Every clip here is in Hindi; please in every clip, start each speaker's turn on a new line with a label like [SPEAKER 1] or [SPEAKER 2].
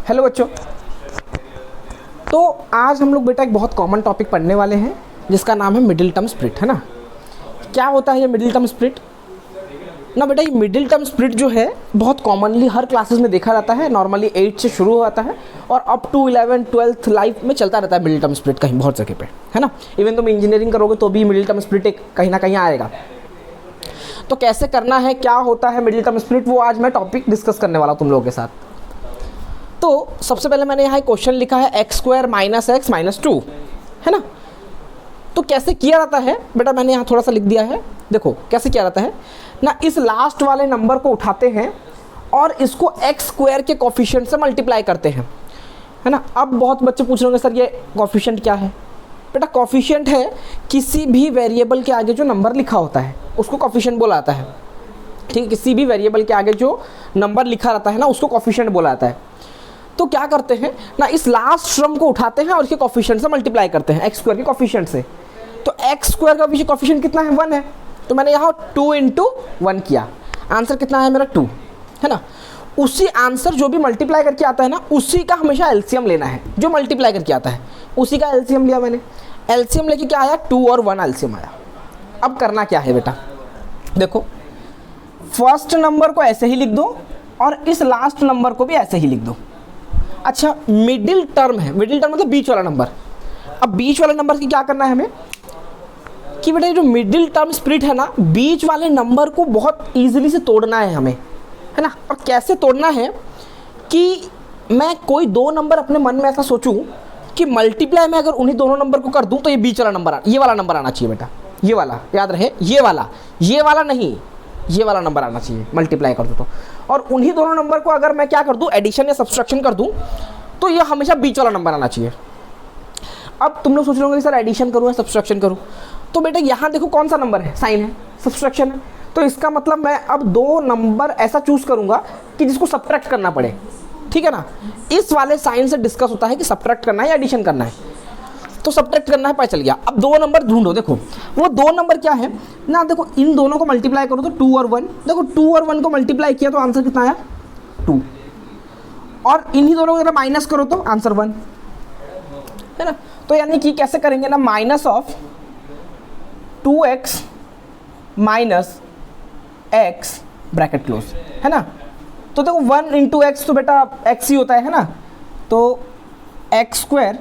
[SPEAKER 1] हेलो बच्चों। तो आज हम लोग बेटा एक बहुत कॉमन टॉपिक पढ़ने वाले हैं जिसका नाम है मिडिल टर्म स्प्लिट, है ना। क्या होता है ये मिडिल टर्म स्प्लिट ना बेटा? ये मिडिल टर्म स्प्लिट जो है बहुत कॉमनली हर क्लासेस में देखा जाता है। नॉर्मली 8 से शुरू होता है और अप टू 11 12th लाइफ में चलता रहता है मिडिल टर्म स्प्लिट कहीं बहुत जगह पे, है ना। इवन तुम इंजीनियरिंग करोगे तो भी मिडिल टर्म स्प्लिट एक कहीं ना कहीं आएगा। तो कैसे करना है, क्या होता है मिडिल टर्म स्प्लिट, वो आज मैं टॉपिक डिस्कस करने वाला हूँ तुम लोगों के साथ। तो सबसे पहले मैंने यहाँ क्वेश्चन लिखा है x² - x - 2, है ना। तो कैसे किया जाता है बेटा, मैंने यहाँ थोड़ा सा लिख दिया है। देखो कैसे किया जाता है ना, इस लास्ट वाले नंबर को उठाते हैं और इसको x² के कोफिशिएंट से मल्टीप्लाई करते हैं, है ना। अब बहुत बच्चे पूछ रहे होंगे सर ये कोफिशिएंट क्या है? बेटा कोफिशिएंट है किसी भी वेरिएबल के आगे जो नंबर लिखा होता है उसको कोफिशिएंट बोला जाता है, ठीक है। किसी भी वेरिएबल के आगे जो नंबर लिखा रहता है ना उसको कोफिशिएंट बोला जाता है। तो क्या करते हैं ना, इस लास्ट टर्म को उठाते हैं और इसके कोफिशिएंट से मल्टीप्लाई करते हैं x² के कोफिशिएंट से। तो x² का कोफिशिएंट कितना है? 1 है। तो मैंने यहाँ 2 × 1 किया। आंसर कितना है मेरा? 2, है ना। उसी आंसर जो भी मल्टीप्लाई करके आता है ना उसी का हमेशा एलसीएम लेना है। जो मल्टीप्लाई करके आता है उसी का एलसीएम लिया मैंने। एलसीएम लेके क्या आया? 2 और 1 एलसीएम आया। अब करना क्या है बेटा, देखो फर्स्ट नंबर को ऐसे ही लिख दो और इस लास्ट नंबर को भी ऐसे ही लिख दो। अच्छा, मिडिल टर्म है, मिडिल टर्म मतलब बीच वाला नंबर। अब बीच वाले नंबर की क्या करना है हमें कि बेटा जो मिडिल टर्म स्प्लिट है ना, बीच वाले नंबर को बहुत इजीली से तोड़ना है हमें, है ना। और कैसे तोड़ना है कि मैं कोई दो नंबर अपने मन में ऐसा सोचूं कि मल्टीप्लाई में अगर उन्हीं दोनों नंबर को कर दूं तो ये बीच वाला नंबर, ये वाला नंबर आना चाहिए बेटा। ये वाला याद रहे, ये वाला नहीं, ये वाला नंबर आना चाहिए मल्टीप्लाई कर दूँ तो। और उन्हीं दोनों नंबर को अगर मैं क्या कर दूँ, एडिशन या सब्सट्रैक्शन कर दूँ तो ये हमेशा बीच वाला नंबर आना चाहिए। अब तुम लोग सोच रहे होंगे सर एडिशन करूँ या सब्सट्रैक्शन करूँ, तो बेटा यहाँ देखो कौन सा नंबर है, साइन है, सब्सट्रैक्शन है। तो इसका मतलब मैं अब दो नंबर ऐसा चूज करूँगा कि जिसको सब्ट्रैक्ट करना पड़े, ठीक है ना। इस वाले साइन से डिस्कस होता है कि सब्ट्रैक्ट करना है या एडिशन करना है। तो सब्ट्रैक्ट करना है, पता चल गया। अब दो नंबर ढूंढो। देखो वो दो नंबर क्या है ना, देखो इन दोनों को मल्टीप्लाई करो तो 2 और 1। देखो 2 और 1 को मल्टीप्लाई किया तो आंसर कितना आया? 2। और इन्हीं दोनों को अगर माइनस करो तो आंसर 1, है ना। तो यानी कि कैसे करेंगे ना, -2x - x ब्रैकेट क्लोज, है ना। तो देखो 1 × x तो बेटा x ही होता है ना। तो x²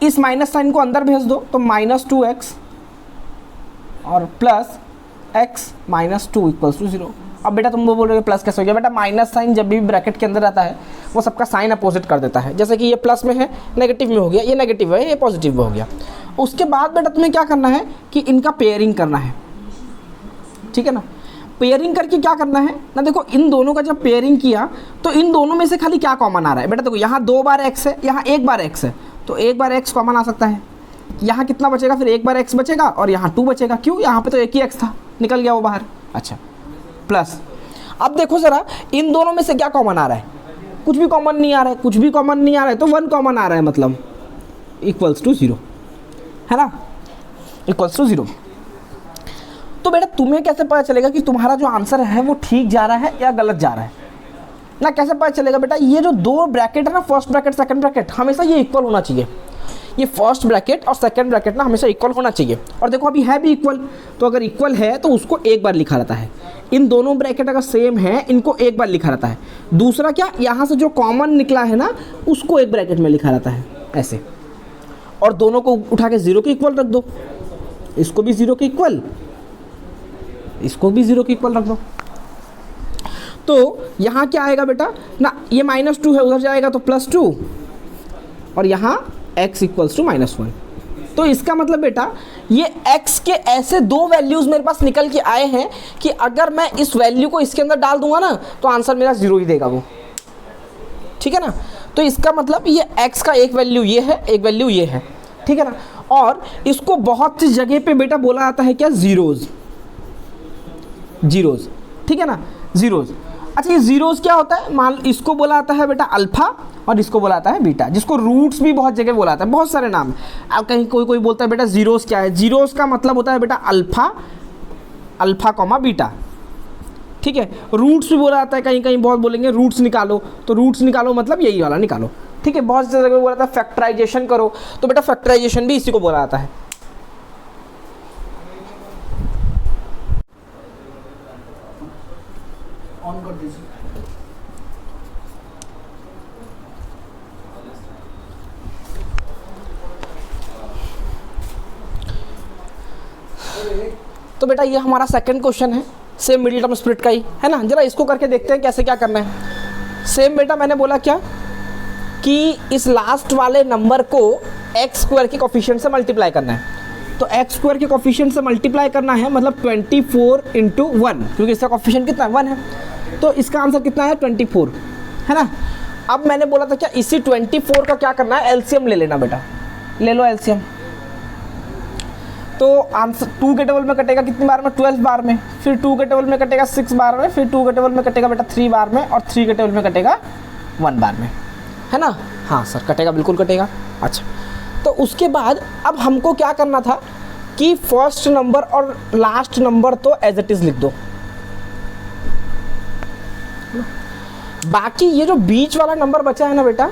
[SPEAKER 1] इस माइनस साइन को अंदर भेज दो तो -2x और प्लस x - 2 = 0। अब बेटा तुम वो बोल रहे हो प्लस कैसे हो गया? बेटा माइनस साइन जब भी ब्रैकेट के अंदर आता है वो सबका साइन अपोजिट कर देता है। जैसे कि ये प्लस में है नेगेटिव में हो गया, ये नेगेटिव है ये पॉजिटिव में हो गया। उसके बाद बेटा तुम्हें क्या करना है कि इनका पेयरिंग करना है, ठीक है ना। पेयरिंग करके क्या करना है ना, देखो इन दोनों का जब पेयरिंग किया तो इन दोनों में से खाली क्या कॉमन आ रहा है बेटा? देखो यहाँ 2 बार x है, यहाँ 1 बार x है, तो 1 बार x कॉमन आ सकता है। यहाँ कितना बचेगा? फिर 1 बार x बचेगा और यहाँ 2 बचेगा। क्यों? यहाँ पे तो एक ही x था, निकल गया वो बाहर। अच्छा प्लस, अब देखो ज़रा इन दोनों में से क्या कॉमन आ रहा है? कुछ भी कॉमन नहीं आ रहा है, कुछ भी कॉमन नहीं आ रहा है, तो 1 कॉमन आ रहा है, मतलब =0, है ना, =0। तो बेटा तुम्हें कैसे पता चलेगा कि तुम्हारा जो आंसर है वो ठीक जा रहा है या गलत जा रहा है ना? कैसे पता चलेगा बेटा? ये जो दो ब्रैकेट है ना, फर्स्ट ब्रैकेट सेकंड ब्रैकेट, हमेशा ये इक्वल होना चाहिए। ये फर्स्ट ब्रैकेट और सेकंड ब्रैकेट ना हमेशा इक्वल होना चाहिए। और देखो अभी है भी इक्वल, तो अगर इक्वल है तो उसको एक बार लिखा रहता है। इन दोनों ब्रैकेट अगर सेम है इनको एक बार लिखा रहता है। दूसरा क्या, यहाँ से जो कॉमन निकला है ना उसको एक ब्रैकेट में लिखा रहता है ऐसे। और दोनों को उठा के 0 के इक्वल रख दो, इसको भी 0 के इक्वल, इसको भी 0 के इक्वल रख दो। तो यहाँ क्या आएगा बेटा ना, ये -2 है, उधर जाएगा तो +2 और यहाँ x = -1। तो इसका मतलब बेटा ये x के ऐसे दो वैल्यूज़ मेरे पास निकल के आए हैं कि अगर मैं इस वैल्यू को इसके अंदर डाल दूंगा ना तो आंसर मेरा 0 ही देगा वो, ठीक है ना। तो इसका मतलब ये x का एक वैल्यू ये है, एक वैल्यू ये है, ठीक है ना। और इसको बहुत सी जगह पे बेटा बोला जाता है क्या? जीरोज़, ठीक है ना, जीरोज़। अच्छा ये जीरोज़ क्या होता है? मान इसको बोला जाता है बेटा अल्फ़ा और इसको बोला जाता है बीटा, जिसको रूट्स भी बहुत जगह बोला जाता है, बहुत सारे नाम। अब कहीं कोई बोलता है बेटा जीरोज़ क्या है? जीरोज़ का मतलब होता है बेटा अल्फ़ा, बीटा, ठीक है। रूट्स भी बोला जाता है, कहीं कहीं बहुत बोलेंगे रूट्स निकालो, तो रूट्स निकालो मतलब यही वाला निकालो, ठीक है। बहुत सी जगह बोला जाता है फैक्टराइजेशन करो, तो बेटा फैक्टराइजेशन भी इसी को बोला जाता है। ऑन कर दीजिए। तो बेटा ये हमारा सेकंड क्वेश्चन है, सेम मिडिल टर्म स्प्लिट का ही है ना। जरा इसको करके देखते हैं कैसे क्या करना है। सेम बेटा मैंने बोला क्या कि इस लास्ट वाले नंबर को एक्स स्क्वायर के कोफिशिएंट से मल्टीप्लाई करना है। तो एक्स स्क्वायर के कोफिशिएंट से मल्टीप्लाई करना है मतलब 24 इंटू 1, क्योंकि इसका कोफिशिएंट कितना है 1 है, तो इसका आंसर कितना है 24, है ना। अब मैंने बोला था क्या इसी 24 का क्या करना है, एलसीएम ले लेना बेटा, ले लो एलसीएम। तो आंसर 2 के टेबल में कटेगा कितनी बार में, 12 बार में, फिर 2 के टेबल में कटेगा 6 बार में, फिर 2 के टेबल में कटेगा बेटा 3 बार में, और 3 के टेबल में कटेगा 1 बार में, है ना। हाँ सर कटेगा, बिल्कुल कटेगा। अच्छा, तो उसके बाद अब हमको क्या करना था कि फर्स्ट नंबर और लास्ट नंबर तो एज इट इज लिख दो, बाकी ये जो बीच वाला नंबर बचा है ना बेटा,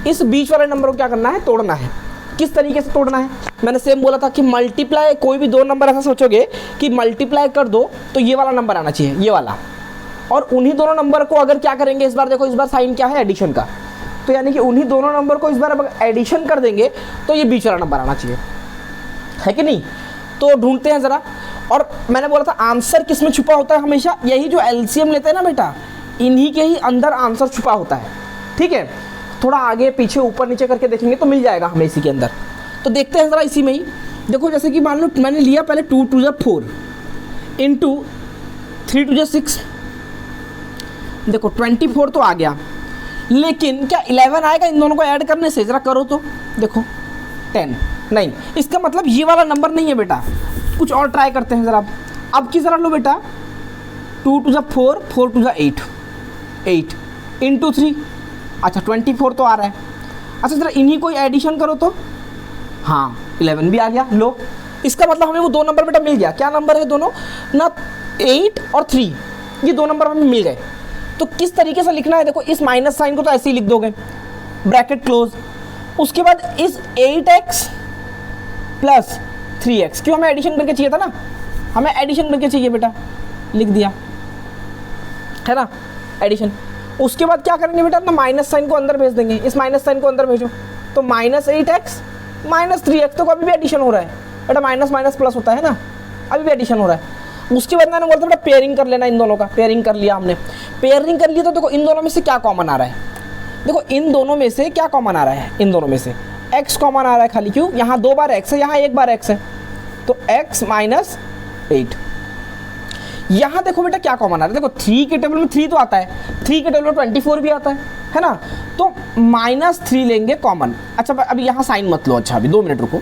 [SPEAKER 1] इस बीच वाले नंबर को क्या करना है, तोड़ना है। किस तरीके से तोड़ना है, मैंने सेम बोला था कि मल्टीप्लाई, कोई भी दो नंबर ऐसा सोचोगे कि मल्टीप्लाई कर दो तो ये वाला नंबर आना चाहिए, ये वाला, और उन्हीं दोनों नंबर को अगर क्या करेंगे, इस बार देखो इस बार साइन क्या है, एडिशन का, तो यानी कि उन्हीं दोनों नंबर को इस बार अगर एडिशन कर देंगे तो ये बीच वाला नंबर आना चाहिए, है कि नहीं। तो ढूंढते हैं ज़रा। और मैंने बोला था आंसर किस में छुपा होता है हमेशा, यही जो एलसीएम लेते हैं ना बेटा, इन्हीं के ही अंदर आंसर छुपा होता है, ठीक है। थोड़ा आगे पीछे ऊपर नीचे करके देखेंगे तो मिल जाएगा हमें इसी के अंदर। तो देखते हैं ज़रा इसी में ही। देखो जैसे कि मान लो मैंने लिया पहले 2 2 4 इंटू 3 2 6, देखो 24 तो आ गया, लेकिन क्या 11 आएगा इन दोनों को ऐड करने से, ज़रा करो तो देखो 10 नहीं, इसका मतलब ये वाला नंबर नहीं है बेटा, कुछ और ट्राई करते हैं ज़रा। अब की ज़रा लो बेटा 2 2 4 4 2 8 8 इंटू 3, अच्छा 24 तो आ रहा है। अच्छा ज़रा इन्हीं को एडिशन करो तो हाँ 11 भी आ गया, लो इसका मतलब हमें वो दो नंबर बेटा मिल गया। क्या नंबर है दोनों ना, 8 और 3, ये दो नंबर हमें मिल गए। तो किस तरीके से लिखना है, देखो इस माइनस साइन को तो ऐसे ही लिख दोगे, ब्रैकेट क्लोज, उसके बाद इस 8x प्लस 3x, क्यों हमें एडिशन करके चाहिए था ना, हमें एडिशन करके चाहिए बेटा, लिख दिया, है ना, एडिशन। उसके बाद क्या करेंगे बेटा, अपना माइनस साइन को अंदर भेज देंगे, इस माइनस साइन को अंदर भेजो, तो -8x -3x, तो अभी भी एडिशन हो रहा है बेटा, माइनस माइनस प्लस होता है ना, अभी भी एडिशन हो रहा है। उसके बाद मैंने बोला था बेटा पेयरिंग कर लेना इन दोनों का, पेयरिंग कर लिया हमने, पेयरिंग कर लिया तो देखो इन दोनों में से क्या कॉमन आ रहा है, देखो इन दोनों में से क्या कॉमन आ रहा है, इन दोनों में से x कॉमन आ रहा है खाली, क्यों, यहाँ 2 बार x है, यहाँ 1 बार x है, तो x -8। यहाँ देखो बेटा क्या कॉमन आ रहा है, देखो 3 के टेबल में 3 तो आता है, 3 के टेबल में 24 भी आता है ना, तो -3 लेंगे कॉमन। अच्छा अब यहाँ साइन मत लो, अच्छा अभी 2 मिनट रुको,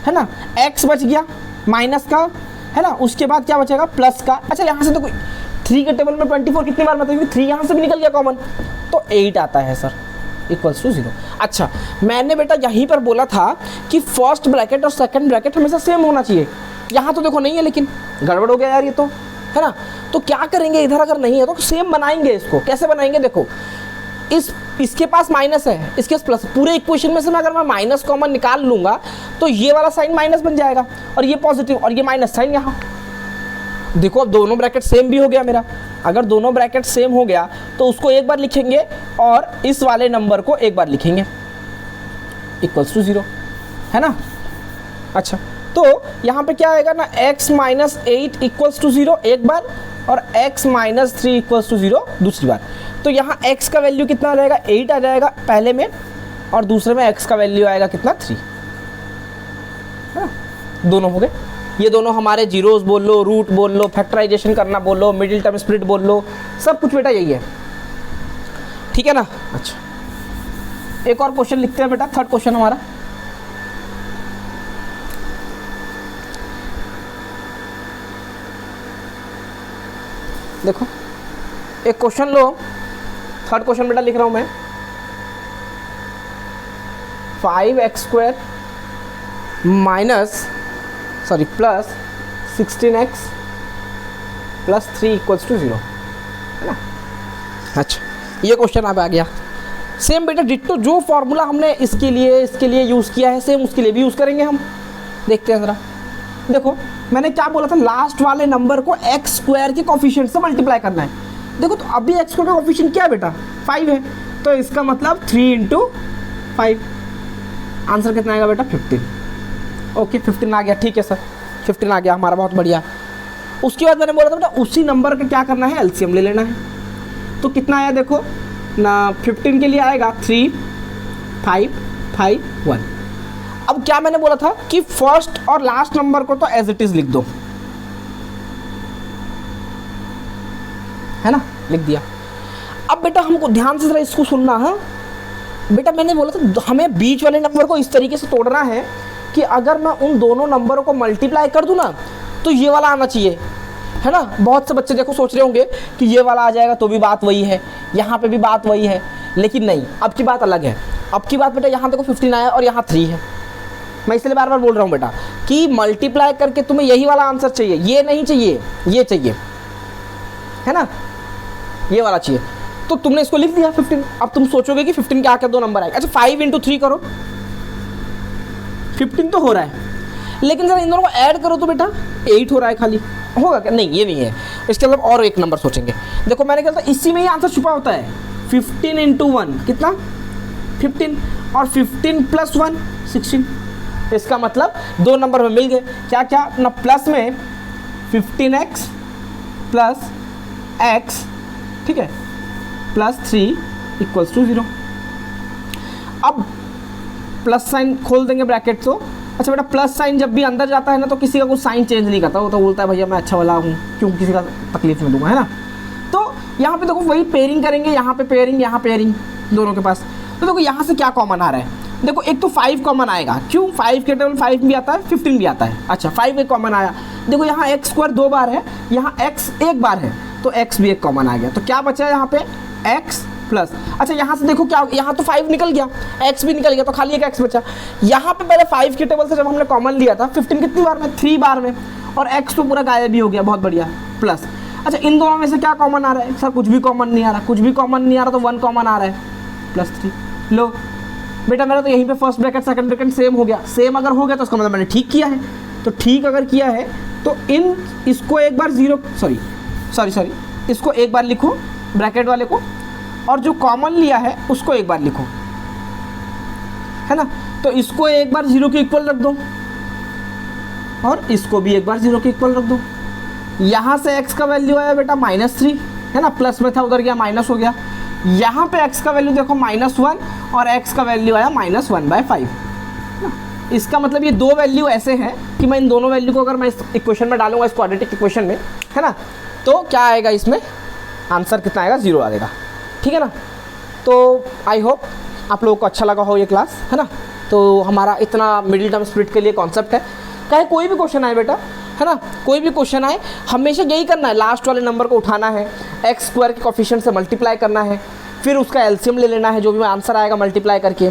[SPEAKER 1] है ना, x बच गया माइनस का, है ना, उसके बाद क्या बचेगा प्लस का। अच्छा यहाँ से तो कोई 3 के टेबल में 24 कितनी बार, मतलब 3 यहाँ से भी निकल गया कॉमन, तो 8 आता है सर, इक्वल्स टू 0। अच्छा मैंने बेटा यहीं पर बोला था कि फर्स्ट ब्रैकेट और सेकंड ब्रैकेट हमेशा सेम होना चाहिए, यहाँ तो देखो नहीं है, लेकिन गड़बड़ हो गया यार ये तो, है ना। तो क्या करेंगे, इधर अगर नहीं है तो सेम बनाएंगे, इसको कैसे बनाएंगे, देखो इसके पास माइनस है, इसके पास प्लस, पूरे इक्वेशन में से मैं अगर मैं माइनस कॉमन निकाल लूँगा तो ये वाला साइन माइनस बन जाएगा, और ये पॉजिटिव, और ये माइनस साइन यहाँ, देखो अब दोनों ब्रैकेट सेम भी हो गया मेरा। अगर दोनों ब्रैकेट सेम हो गया तो उसको एक बार लिखेंगे और इस वाले नंबर को एक बार लिखेंगे, इक्वल्स टू 0, है ना। अच्छा तो यहाँ पे क्या आएगा ना, x -8 इक्वल्स टू 0 एक बार, और x -3 इक्वल्स टू 0 दूसरी बार। तो यहाँ x का वैल्यू कितना आ जाएगा, 8 आ जाएगा पहले में, और दूसरे में x का वैल्यू आएगा कितना, 3, है ना। दोनों हो गए, ये दोनों हमारे जीरोस बोल लो, रूट बोल लो, फैक्टराइजेशन करना बोल लो, मिडिल टर्म स्प्लिट बोल लो, सब कुछ बेटा यही है, ठीक है ना। अच्छा एक और क्वेश्चन लिखते हैं बेटा, थर्ड क्वेश्चन हमारा, देखो एक क्वेश्चन लो, थर्ड क्वेश्चन बेटा लिख रहा हूं मैं, 5x² plus 16x plus 3 equals to 0। है ना। अच्छा, ये क्वेश्चन अब आ गया। सेम बेटा डिट्टो जो फॉर्मूला हमने इसके लिए यूज़ किया है, सेम उसके लिए भी यूज़ करेंगे हम। देखते हैं ज़रा। देखो मैंने क्या बोला था, लास्ट वाले नंबर को एक्स स्क्वायर के कोफिशिएंट से मल्टीप्लाई करना है। देखो तो अभी एक्स स्क्वायर का कोफिशिएंट क्या है बेटा, 5 है, तो इसका मतलब 3 × 5। आंसर कितना आएगा बेटा, 15। ओके 15 आ गया, ठीक है सर 15 आ गया हमारा, बहुत बढ़िया। उसके बाद मैंने बोला था बेटा उसी नंबर का क्या करना है, एलसीएम ले लेना है। तो कितना आया देखो ना, 15 के लिए आएगा 3 5 5 1। अब क्या मैंने बोला था कि फर्स्ट और लास्ट नंबर को तो एज इट इज लिख दो, है ना, लिख दिया। अब बेटा हमको ध्यान से जरा इसको सुनना है बेटा। मैंने बोला था हमें बीच वाले नंबर को इस तरीके से तोड़ना है कि अगर मैं उन दोनों नंबरों को मल्टीप्लाई कर दूं ना तो ये वाला आना चाहिए, है ना। बहुत से बच्चे देखो सोच रहे होंगे कि ये वाला आ जाएगा तो भी बात वही है, यहाँ पे भी बात वही है, लेकिन नहीं, अब की बात अलग है। अब की बात बेटा यहाँ देखो 15 आया और यहाँ 3 है। मैं इसलिए बार बार बोल रहा हूँ बेटा कि मल्टीप्लाई करके तुम्हें यही वाला आंसर चाहिए, ये नहीं चाहिए, ये चाहिए, है ना, ये वाला चाहिए। तो तुमने इसको लिख दिया 15। अब तुम सोचोगे कि 15 के आके 2 नंबर आएगा। अच्छा 5 × 3 करो, 15 तो हो रहा है, लेकिन जरा इन दोनों को ऐड करो तो बेटा 8 हो रहा है खाली, होगा क्या, नहीं ये नहीं है। इसके मतलब और एक नंबर सोचेंगे। देखो मैंने कहा था इसी में ही आंसर छुपा होता है। 15 × 1 कितना, 15, और 15 + 1 16। इसका मतलब 2 नंबर में मिल गए। क्या क्या ना, प्लस में 15x + x, ठीक है, +3 = 0। अब प्लस साइन खोल देंगे ब्रैकेट तो। अच्छा बेटा प्लस साइन जब भी अंदर जाता है ना तो किसी का कुछ साइन चेंज नहीं करता, वो तो बोलता है भैया मैं अच्छा वाला हूँ, क्यों किसी का तकलीफ में दूंगा, है ना। तो यहाँ पे देखो वही पेयरिंग करेंगे, यहाँ पे पेयरिंग, यहाँ पेयरिंग दोनों के पास। तो देखो यहाँ से क्या कॉमन आ रहा है, देखो एक तो 5 कॉमन आएगा, क्यों 5 के टेबल 5 भी आता है, 15 भी आता है। अच्छा 5 एक कॉमन आया, देखो यहाँ x² 2 बार है, यहाँ x 1 बार है, तो x भी एक कॉमन आ गया। तो क्या बचा है यहाँ पे, x प्लस। अच्छा यहाँ से देखो क्या, यहाँ तो 5 निकल गया, x भी निकल गया, तो खाली एक x बचा। यहाँ पे पहले 5 के टेबल से जब हमने कॉमन लिया था 15 कितनी बार में, 3 बार में, और x तो पूरा गायब भी हो गया, बहुत बढ़िया, प्लस। अच्छा इन दोनों में से क्या कॉमन आ रहा है, सर कुछ भी कॉमन नहीं आ रहा, कुछ भी कॉमन नहीं आ रहा, तो 1 कॉमन आ रहा है, +3। लो बेटा मेरा तो यहीं पे first bracket second bracket same हो गया। सेम अगर हो गया तो उसका मतलब मैंने ठीक किया है। तो ठीक अगर किया है तो इसको एक बार 0 सॉरी इसको एक बार लिखो ब्रैकेट वाले को, और जो कॉमन लिया है उसको एक बार लिखो, है ना। तो इसको एक बार 0 के इक्वल रख दो और इसको भी एक बार 0 के इक्वल रख दो। यहाँ से x का वैल्यू आया बेटा -3, है ना, प्लस में था उधर गया माइनस हो गया। यहाँ पे x का वैल्यू देखो -1 और x का वैल्यू आया -1/5। इसका मतलब ये 2 वैल्यू ऐसे हैं कि मैं इन दोनों वैल्यू को अगर मैं इस इक्वेशन में डालूंगा, इस क्वाड्रेटिक इक्वेशन में, है ना, तो क्या आएगा इसमें, आंसर कितना आएगा, 0 आ जाएगा, ठीक है ना। तो आई होप आप लोगों को अच्छा लगा हो ये क्लास, है ना। तो हमारा इतना मिडिल टर्म स्प्लिट के लिए कॉन्सेप्ट है। चाहे कोई भी क्वेश्चन आए बेटा, है ना, कोई भी क्वेश्चन आए हमेशा यही करना है, लास्ट वाले नंबर को उठाना है, x² के कोफिशिएंट से मल्टीप्लाई करना है, फिर उसका एलसीएम ले लेना है, जो भी आंसर आएगा मल्टीप्लाई करके,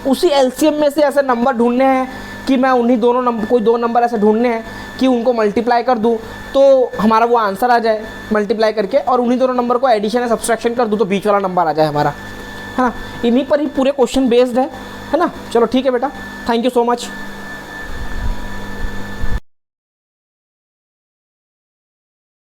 [SPEAKER 1] उसी एलसीएम में से ऐसे नंबर ढूंढने हैं कि मैं उन्हीं दोनों नंबर, कोई 2 नंबर ऐसे ढूंढने हैं कि उनको मल्टीप्लाई कर दूं तो हमारा वो आंसर आ जाए मल्टीप्लाई करके, और उन्हीं दोनों नंबर को एडिशन या सब्सट्रैक्शन कर दूं तो बीच वाला नंबर आ जाए हमारा, है ना। इन्हीं पर ही पूरे क्वेश्चन बेस्ड है ना। चलो ठीक है बेटा, थैंक यू सो मच।